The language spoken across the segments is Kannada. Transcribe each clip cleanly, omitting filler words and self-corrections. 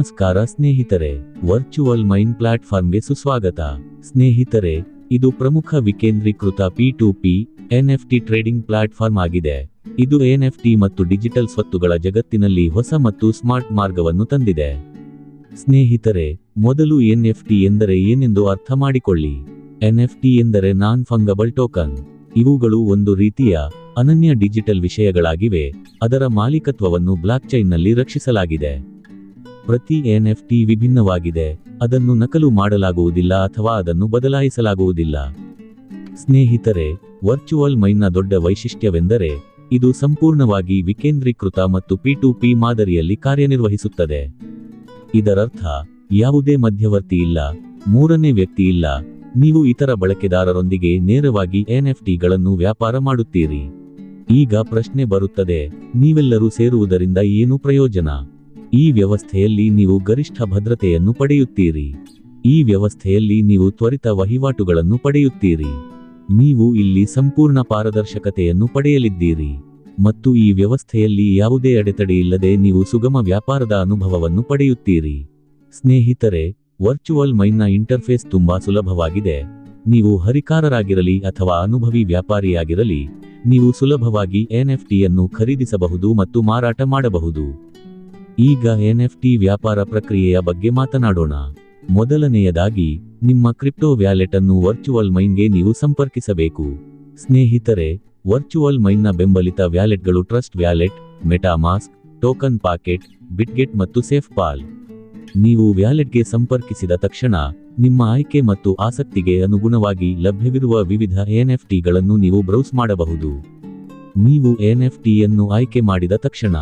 ನಮಸ್ಕಾರ ಸ್ನೇಹಿತರೆ, ವರ್ಚುವಲ್ ಮೈನ್ ಪ್ಲಾಟ್ಫಾರ್ಮ್ಗೆ ಸುಸ್ವಾಗತ. ಸ್ನೇಹಿತರೆ, ಇದು ಪ್ರಮುಖ ವಿಕೇಂದ್ರೀಕೃತ P2P NFT ಟ್ರೇಡಿಂಗ್ ಪ್ಲಾಟ್ಫಾರ್ಮ್ ಆಗಿದೆ. ಇದು NFT ಮತ್ತು ಡಿಜಿಟಲ್ ಸ್ವತ್ತುಗಳ ಜಗತ್ತಿನಲ್ಲಿ ಹೊಸ ಮತ್ತು ಸ್ಮಾರ್ಟ್ ಮಾರ್ಗವನ್ನು ತಂದಿದೆ. ಸ್ನೇಹಿತರೆ, ಮೊದಲು NFT ಎಂದರೆ ಏನೆಂದು ಅರ್ಥ ಮಾಡಿಕೊಳ್ಳಿ. NFT ಎಂದರೆ ನಾನ್ ಫಂಗಬಲ್ ಟೋಕನ್. ಇವುಗಳು ಒಂದು ರೀತಿಯ ಅನನ್ಯ ಡಿಜಿಟಲ್ ವಿಷಯಗಳಾಗಿವೆ. ಅದರ ಮಾಲೀಕತ್ವವನ್ನು ಬ್ಲಾಕ್ಚೈನ್ನಲ್ಲಿ ರಕ್ಷಿಸಲಾಗಿದೆ. ಪ್ರತಿ NFT ವಿಭಿನ್ನವಾಗಿದೆ. ಅದನ್ನು ನಕಲು ಮಾಡಲಾಗುವುದಿಲ್ಲ ಅಥವಾ ಅದನ್ನು ಬದಲಾಯಿಸಲಾಗುವುದಿಲ್ಲ. ಸ್ನೇಹಿತರೆ, ವರ್ಚುವಲ್ ಮೈನ್ನ ದೊಡ್ಡ ವೈಶಿಷ್ಟ್ಯವೆಂದರೆ ಇದು ಸಂಪೂರ್ಣವಾಗಿ ವಿಕೇಂದ್ರೀಕೃತ ಮತ್ತು P2P ಮಾದರಿಯಲ್ಲಿ ಕಾರ್ಯನಿರ್ವಹಿಸುತ್ತದೆ. ಇದರರ್ಥ ಯಾವುದೇ ಮಧ್ಯವರ್ತಿ ಇಲ್ಲ, ಮೂರನೇ ವ್ಯಕ್ತಿ ಇಲ್ಲ. ನೀವು ಇತರ ಬಳಕೆದಾರರೊಂದಿಗೆ ನೇರವಾಗಿ NFTಗಳನ್ನು ವ್ಯಾಪಾರ ಮಾಡುತ್ತೀರಿ. ಈಗ ಪ್ರಶ್ನೆ ಬರುತ್ತದೆ, ನೀವೆಲ್ಲರೂ ಸೇರುವುದರಿಂದ ಏನು ಪ್ರಯೋಜನ? ಈ ವ್ಯವಸ್ಥೆಯಲ್ಲಿ ನೀವು ಗರಿಷ್ಠ ಭದ್ರತೆಯನ್ನು ಪಡೆಯುತ್ತೀರಿ. ಈ ವ್ಯವಸ್ಥೆಯಲ್ಲಿ ನೀವು ತ್ವರಿತ ವಹಿವಾಟುಗಳನ್ನು ಪಡೆಯುತ್ತೀರಿ. ನೀವು ಇಲ್ಲಿ ಸಂಪೂರ್ಣ ಪಾರದರ್ಶಕತೆಯನ್ನು ಪಡೆಯಲಿದ್ದೀರಿ. ಮತ್ತು ಈ ವ್ಯವಸ್ಥೆಯಲ್ಲಿ ಯಾವುದೇ ಅಡೆತಡೆಯಿಲ್ಲದೆ ನೀವು ಸುಗಮ ವ್ಯಾಪಾರದ ಅನುಭವವನ್ನು ಪಡೆಯುತ್ತೀರಿ. ಸ್ನೇಹಿತರೆ, ವರ್ಚುವಲ್ ಮೈನ್ನ ಇಂಟರ್ಫೇಸ್ ತುಂಬಾ ಸುಲಭವಾಗಿದೆ. ನೀವು ಹರಿಕಾರರಾಗಿರಲಿ ಅಥವಾ ಅನುಭವಿ ವ್ಯಾಪಾರಿಯಾಗಿರಲಿ, ನೀವು ಸುಲಭವಾಗಿ NFTಯನ್ನು ಖರೀದಿಸಬಹುದು ಮತ್ತು ಮಾರಾಟ ಮಾಡಬಹುದು. ಈಗ NFT ವ್ಯಾಪಾರ ಪ್ರಕ್ರಿಯೆಯ ಬಗ್ಗೆ ಮಾತನಾಡೋಣ. ಮೊದಲನೆಯದಾಗಿ, ನಿಮ್ಮ ಕ್ರಿಪ್ಟೋ ವ್ಯಾಲೆಟ್ ಅನ್ನು ವರ್ಚುವಲ್ ಮೈನ್ಗೆ ನೀವು ಸಂಪರ್ಕಿಸಬೇಕು. ಸ್ನೇಹಿತರೆ, ವರ್ಚುವಲ್ ಮೈನ್ನ ಬೆಂಬಲಿತ ವ್ಯಾಲೆಟ್ಗಳು trust wallet, MetaMask, token pocket, Bitget ಮತ್ತು ಸೇಫ್ಪಾಲ್. ನೀವು ವ್ಯಾಲೆಟ್ಗೆ ಸಂಪರ್ಕಿಸಿದ ತಕ್ಷಣ ನಿಮ್ಮ ಆಯ್ಕೆ ಮತ್ತು ಆಸಕ್ತಿಗೆ ಅನುಗುಣವಾಗಿ ಲಭ್ಯವಿರುವ ವಿವಿಧ NFTಗಳನ್ನು ನೀವು ಬ್ರೌಸ್ ಮಾಡಬಹುದು. ನೀವು NFTಯನ್ನು ಆಯ್ಕೆ ಮಾಡಿದ ತಕ್ಷಣ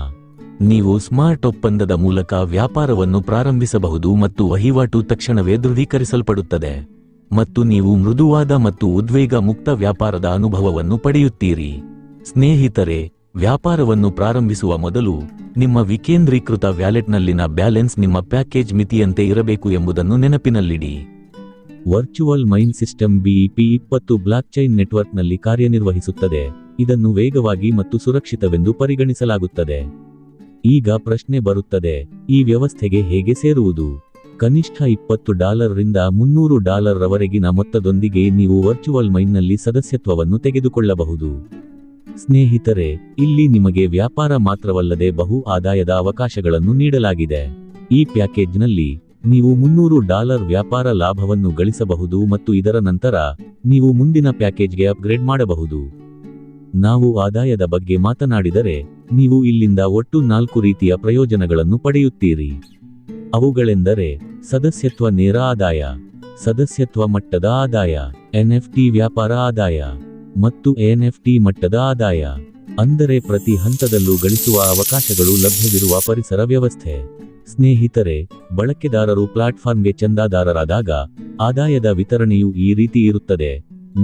ನೀವು ಸ್ಮಾರ್ಟ್ ಒಪ್ಪಂದದ ಮೂಲಕ ವ್ಯಾಪಾರವನ್ನು ಪ್ರಾರಂಭಿಸಬಹುದು ಮತ್ತು ವಹಿವಾಟು ತಕ್ಷಣವೇ ದೃಢೀಕರಿಸಲ್ಪಡುತ್ತದೆ. ಮತ್ತು ನೀವು ಮೃದುವಾದ ಮತ್ತು ಉದ್ವೇಗ ಮುಕ್ತ ವ್ಯಾಪಾರದ ಅನುಭವವನ್ನು ಪಡೆಯುತ್ತೀರಿ. ಸ್ನೇಹಿತರೆ, ವ್ಯಾಪಾರವನ್ನು ಪ್ರಾರಂಭಿಸುವ ಮೊದಲು ನಿಮ್ಮ ವಿಕೇಂದ್ರೀಕೃತ ವ್ಯಾಲೆಟ್ನಲ್ಲಿನ ಬ್ಯಾಲೆನ್ಸ್ ನಿಮ್ಮ ಪ್ಯಾಕೇಜ್ ಮಿತಿಯಂತೆ ಇರಬೇಕು ಎಂಬುದನ್ನು ನೆನಪಿನಲ್ಲಿಡಿ. Virtual main system BEP20 blockchain ನೆಟ್ವರ್ಕ್ನಲ್ಲಿ ಕಾರ್ಯನಿರ್ವಹಿಸುತ್ತದೆ. ಇದನ್ನು ವೇಗವಾಗಿ ಮತ್ತು ಸುರಕ್ಷಿತವೆಂದು ಪರಿಗಣಿಸಲಾಗುತ್ತದೆ. ಈಗ ಪ್ರಶ್ನೆ ಬರುತ್ತದೆ, ಈ ವ್ಯವಸ್ಥೆಗೆ ಹೇಗೆ ಸೇರುವುದು? ಕನಿಷ್ಠ $20 ರಿಂದ $300 ರವರೆಗಿನ ಮೊತ್ತದೊಂದಿಗೆ ನೀವು ವರ್ಚುವಲ್ ಮೈನ್ನಲ್ಲಿ ಸದಸ್ಯತ್ವವನ್ನು ತೆಗೆದುಕೊಳ್ಳಬಹುದು. ಸ್ನೇಹಿತರೆ, ಇಲ್ಲಿ ನಿಮಗೆ ವ್ಯಾಪಾರ ಮಾತ್ರವಲ್ಲದೆ ಬಹು ಆದಾಯದ ಅವಕಾಶಗಳನ್ನು ನೀಡಲಾಗಿದೆ. ಈ ಪ್ಯಾಕೇಜ್ನಲ್ಲಿ ನೀವು $300 ವ್ಯಾಪಾರ ಲಾಭವನ್ನು ಗಳಿಸಬಹುದು ಮತ್ತು ಇದರ ನಂತರ ನೀವು ಮುಂದಿನ ಪ್ಯಾಕೇಜ್ಗೆ ಅಪ್ಗ್ರೇಡ್ ಮಾಡಬಹುದು. ನಾವು ಆದಾಯದ ಬಗ್ಗೆ ಮಾತನಾಡಿದರೆ, ನೀವು ಇಲ್ಲಿಂದ ಒಟ್ಟು 4 ರೀತಿಯ ಪ್ರಯೋಜನಗಳನ್ನು ಪಡೆಯುತ್ತೀರಿ. ಅವುಗಳೆಂದರೆ ಸದಸ್ಯತ್ವ ನೇರ ಆದಾಯ, ಸದಸ್ಯತ್ವ ಮಟ್ಟದ ಆದಾಯ, NFT ವ್ಯಾಪಾರ ಆದಾಯ ಮತ್ತು NFT ಮಟ್ಟದ ಆದಾಯ. ಅಂದರೆ ಪ್ರತಿ ಹಂತದಲ್ಲೂ ಗಳಿಸುವ ಅವಕಾಶಗಳು ಲಭ್ಯವಿರುವ ಪರಿಸರ ವ್ಯವಸ್ಥೆ. ಸ್ನೇಹಿತರೆ, ಬಳಕೆದಾರರು ಪ್ಲಾಟ್ಫಾರ್ಮ್ಗೆ ಚಂದಾದಾರರಾದಾಗ ಆದಾಯದ ವಿತರಣೆಯು ಈ ರೀತಿ ಇರುತ್ತದೆ.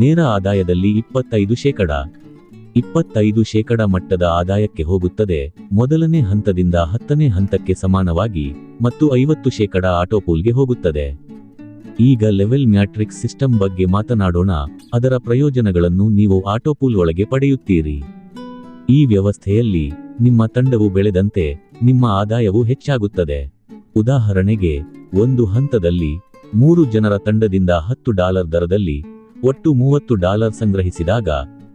ನೇರ ಆದಾಯದಲ್ಲಿ 25% ಮಟ್ಟದ ಆದಾಯಕ್ಕೆ ಹೋಗುತ್ತದೆ, ಮೊದಲನೇ ಹಂತದಿಂದ 10ನೇ ಹಂತಕ್ಕೆ ಸಮಾನವಾಗಿ, ಮತ್ತು 50% ಆಟೋಪೂಲ್ಗೆ ಹೋಗುತ್ತದೆ. ಈಗ ಲೆವೆಲ್ ಮ್ಯಾಟ್ರಿಕ್ಸ್ ಸಿಸ್ಟಮ್ ಬಗ್ಗೆ ಮಾತನಾಡೋಣ. ಅದರ ಪ್ರಯೋಜನಗಳನ್ನು ನೀವು ಆಟೋಪೂಲ್ ಒಳಗೆ ಪಡೆಯುತ್ತೀರಿ. ಈ ವ್ಯವಸ್ಥೆಯಲ್ಲಿ ನಿಮ್ಮ ತಂಡವು ಬೆಳೆದಂತೆ ನಿಮ್ಮ ಆದಾಯವು ಹೆಚ್ಚಾಗುತ್ತದೆ. ಉದಾಹರಣೆಗೆ, ಒಂದು ಹಂತದಲ್ಲಿ 3 ಜನರ ತಂಡದಿಂದ $10 ದರದಲ್ಲಿ ಒಟ್ಟು $30 ಸಂಗ್ರಹಿಸಿದಾಗ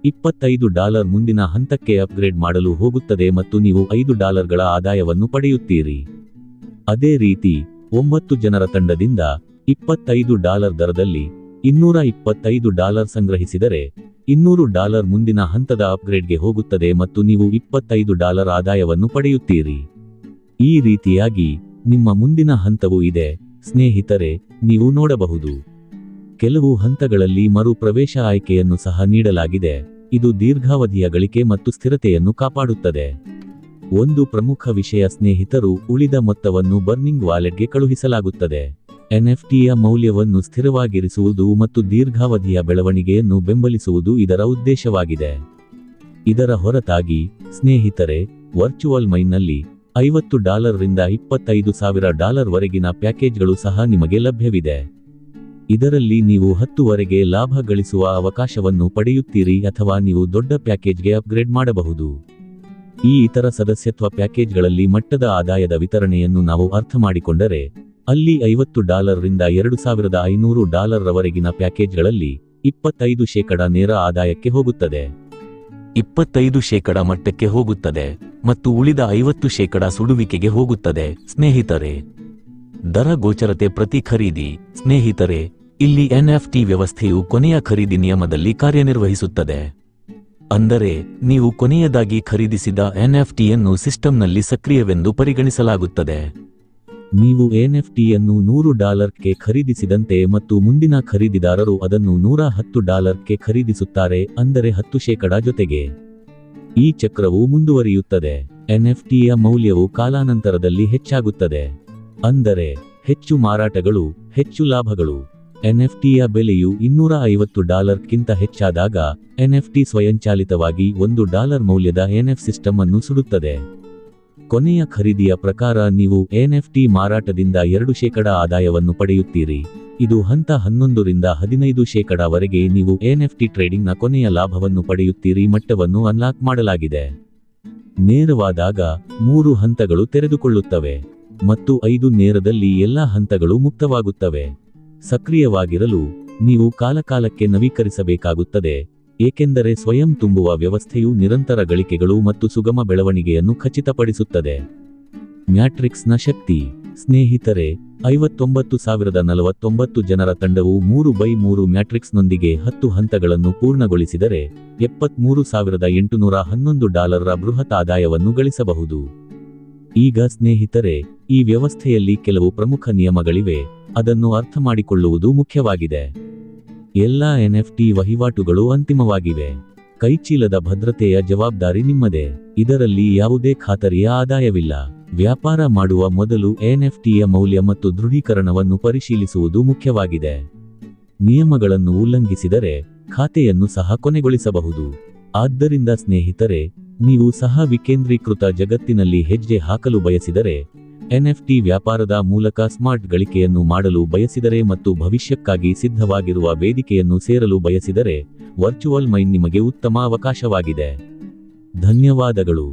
$25 ಮುಂದಿನ ಹಂತಕ್ಕೆ ಅಪ್ಗ್ರೇಡ್ ಮಾಡಲು ಹೋಗುತ್ತದೆ ಮತ್ತು ನೀವು $5ಗಳ ಆದಾಯವನ್ನು ಪಡೆಯುತ್ತೀರಿ. ಅದೇ ರೀತಿ 9 ಜನರ ತಂಡದಿಂದ $25 ದರದಲ್ಲಿ $225 ಸಂಗ್ರಹಿಸಿದರೆ $200 ಮುಂದಿನ ಹಂತದ ಅಪ್ಗ್ರೇಡ್ಗೆ ಹೋಗುತ್ತದೆ ಮತ್ತು ನೀವು $25 ಆದಾಯವನ್ನು ಪಡೆಯುತ್ತೀರಿ. ಈ ರೀತಿಯಾಗಿ ನಿಮ್ಮ ಮುಂದಿನ ಹಂತವೂ ಇದೆ. ಸ್ನೇಹಿತರೆ, ನೀವು ನೋಡಬಹುದು, ಕೆಲವು ಹಂತಗಳಲ್ಲಿ ಮರು ಪ್ರವೇಶ ಆಯ್ಕೆಯನ್ನು ಸಹ ನೀಡಲಾಗಿದೆ. ಇದು ದೀರ್ಘಾವಧಿಯ ಗಳಿಕೆ ಮತ್ತು ಸ್ಥಿರತೆಯನ್ನು ಕಾಪಾಡುತ್ತದೆ. ಒಂದು ಪ್ರಮುಖ ವಿಷಯ ಸ್ನೇಹಿತರು, ಉಳಿದ ಮೊತ್ತವನ್ನು ಬರ್ನಿಂಗ್ ವಾಲೆಟ್ಗೆ ಕಳುಹಿಸಲಾಗುತ್ತದೆ. NFTಯ ಮೌಲ್ಯವನ್ನು ಸ್ಥಿರವಾಗಿರಿಸುವುದು ಮತ್ತು ದೀರ್ಘಾವಧಿಯ ಬೆಳವಣಿಗೆಯನ್ನು ಬೆಂಬಲಿಸುವುದು ಇದರ ಉದ್ದೇಶವಾಗಿದೆ. ಇದರ ಹೊರತಾಗಿ, ಸ್ನೇಹಿತರೆ, ವರ್ಚುವಲ್ ಮೈನ್ನಲ್ಲಿ $50 ರಿಂದ $25,000 ವರೆಗಿನ ಪ್ಯಾಕೇಜ್ಗಳು ಸಹ ನಿಮಗೆ ಲಭ್ಯವಿದೆ. ಇದರಲ್ಲಿ ನೀವು 10 ವರೆಗೆ ಲಾಭ ಗಳಿಸುವ ಅವಕಾಶವನ್ನು ಪಡೆಯುತ್ತೀರಿ ಅಥವಾ ನೀವು ದೊಡ್ಡ ಪ್ಯಾಕೇಜ್ಗೆ ಅಪ್ಗ್ರೇಡ್ ಮಾಡಬಹುದು. ಈ ಇತರ ಸದಸ್ಯತ್ವ ಪ್ಯಾಕೇಜ್ಗಳಲ್ಲಿ ಮಟ್ಟದ ಆದಾಯದ ವಿತರಣೆಯನ್ನು ನಾವು ಅರ್ಥಮಾಡಿಕೊಂಡರೆ, ಅಲ್ಲಿ $50 ರಿಂದ $2,500 ರವರೆಗಿನ ಪ್ಯಾಕೇಜ್ಗಳಲ್ಲಿ 25% ನೇರ ಆದಾಯಕ್ಕೆ ಹೋಗುತ್ತದೆ, 25% ಮಟ್ಟಕ್ಕೆ ಹೋಗುತ್ತದೆ ಮತ್ತು ಉಳಿದ 50% ಸುಡುವಿಕೆಗೆ ಹೋಗುತ್ತದೆ. ಸ್ನೇಹಿತರೆ, ದರ ಗೋಚರತೆ ಪ್ರತಿ ಖರೀದಿ. ಸ್ನೇಹಿತರೆ, ಇಲ್ಲಿ NFT ವ್ಯವಸ್ಥೆಯು ಕೊನೆಯ ಖರೀದಿ ನಿಯಮದಲ್ಲಿ ಕಾರ್ಯನಿರ್ವಹಿಸುತ್ತದೆ. ಅಂದರೆ ನೀವು ಕೊನೆಯದಾಗಿ ಖರೀದಿಸಿದ NFTಯನ್ನು ಸಿಸ್ಟಂನಲ್ಲಿ ಸಕ್ರಿಯವೆಂದು ಪರಿಗಣಿಸಲಾಗುತ್ತದೆ. ನೀವು NFTಯನ್ನು $100ಕ್ಕೆ ಖರೀದಿಸಿದಂತೆ ಮತ್ತು ಮುಂದಿನ ಖರೀದಿದಾರರು ಅದನ್ನು $110ಕ್ಕೆ ಖರೀದಿಸುತ್ತಾರೆ, ಅಂದರೆ 10% ಜೊತೆಗೆ. ಈ ಚಕ್ರವು ಮುಂದುವರಿಯುತ್ತದೆ. NFTಯ ಮೌಲ್ಯವು ಕಾಲಾನಂತರದಲ್ಲಿ ಹೆಚ್ಚಾಗುತ್ತದೆ. ಅಂದರೆ ಹೆಚ್ಚು ಮಾರಾಟಗಳು, ಹೆಚ್ಚು ಲಾಭಗಳು. NFTಯ ಬೆಲೆಯು $250ಕ್ಕಿಂತ ಹೆಚ್ಚಾದಾಗ NFT ಸ್ವಯಂಚಾಲಿತವಾಗಿ $1 ಮೌಲ್ಯದ NF ಸಿಸ್ಟಮ್ ಅನ್ನು ಸುಡುತ್ತದೆ. ಕೊನೆಯ ಖರೀದಿಯ ಪ್ರಕಾರ ನೀವು NFT ಮಾರಾಟದಿಂದ 2% ಆದಾಯವನ್ನು ಪಡೆಯುತ್ತೀರಿ. ಇದು ಹಂತ 11 ರಿಂದ 15% ವರೆಗೆ ನೀವು NFT ಟ್ರೇಡಿಂಗ್ನ ಕೊನೆಯ ಲಾಭವನ್ನು ಪಡೆಯುತ್ತೀರಿ. ಮಟ್ಟವನ್ನು ಅನ್ಲಾಕ್ ಮಾಡಲಾಗಿದೆ. ನೇರವಾದಾಗ 3 ಹಂತಗಳು ತೆರೆದುಕೊಳ್ಳುತ್ತವೆ ಮತ್ತು 5 ನೇರದಲ್ಲಿ ಎಲ್ಲಾ ಹಂತಗಳು ಮುಕ್ತವಾಗುತ್ತವೆ. ಸಕ್ರಿಯವಾಗಿರಲು ನೀವು ಕಾಲಕಾಲಕ್ಕೆ ನವೀಕರಿಸಬೇಕಾಗುತ್ತದೆ, ಏಕೆಂದರೆ ಸ್ವಯಂ ತುಂಬುವ ವ್ಯವಸ್ಥೆಯು ನಿರಂತರ ಗಳಿಕೆಗಳು ಮತ್ತು ಸುಗಮ ಬೆಳವಣಿಗೆಯನ್ನು ಖಚಿತಪಡಿಸುತ್ತದೆ. ಮ್ಯಾಟ್ರಿಕ್ಸ್ನ ಶಕ್ತಿ. ಸ್ನೇಹಿತರೆ, 59,049 ಜನರ ತಂಡವು 3x3 ಮ್ಯಾಟ್ರಿಕ್ಸ್ನೊಂದಿಗೆ 10 ಹಂತಗಳನ್ನು ಪೂರ್ಣಗೊಳಿಸಿದರೆ $73,811 ಬೃಹತ್ ಆದಾಯವನ್ನು ಗಳಿಸಬಹುದು. ಈಗ ಸ್ನೇಹಿತರೆ, ಈ ವ್ಯವಸ್ಥೆಯಲ್ಲಿ ಕೆಲವು ಪ್ರಮುಖ ನಿಯಮಗಳಿವೆ, ಅದನ್ನು ಅರ್ಥಮಾಡಿಕೊಳ್ಳುವುದು ಮುಖ್ಯವಾಗಿದೆ. ಎಲ್ಲಾ NFT ವಹಿವಾಟುಗಳು ಅಂತಿಮವಾಗಿವೆ. ಕೈಚೀಲದ ಭದ್ರತೆಯ ಜವಾಬ್ದಾರಿ ನಿಮ್ಮದೇ. ಇದರಲ್ಲಿ ಯಾವುದೇ ಖಾತರಿಯ ಆದಾಯವಿಲ್ಲ. ವ್ಯಾಪಾರ ಮಾಡುವ ಮೊದಲು NFTಯ ಮೌಲ್ಯ ಮತ್ತು ದೃಢೀಕರಣವನ್ನು ಪರಿಶೀಲಿಸುವುದು ಮುಖ್ಯವಾಗಿದೆ. ನಿಯಮಗಳನ್ನು ಉಲ್ಲಂಘಿಸಿದರೆ ಖಾತೆಯನ್ನು ಸಹ ಕೊನೆಗೊಳಿಸಬಹುದು. ಆದ್ದರಿಂದ ಸ್ನೇಹಿತರೆ, ನೀವು ಸಹ ವಿಕೇಂದ್ರೀಕೃತ ಜಗತ್ತಿನಲ್ಲಿ ಹೆಜ್ಜೆ ಹಾಕಲು ಬಯಸಿದರೆ, NFT ವ್ಯಾಪಾರದ ಮೂಲಕ ಸ್ಮಾರ್ಟ್ ಗಳಿಕೆಯನ್ನು ಮಾಡಲು ಬಯಸಿದರೆ ಮತ್ತು ಭವಿಷ್ಯಕ್ಕಾಗಿ ಸಿದ್ಧವಾಗಿರುವ ವೇದಿಕೆಯನ್ನು ಸೇರಲು ಬಯಸಿದರೆ, ವರ್ಚುವಲ್ ಮೈನ್ ನಿಮಗೆ ಉತ್ತಮ ಅವಕಾಶವಾಗಿದೆ. ಧನ್ಯವಾದಗಳು.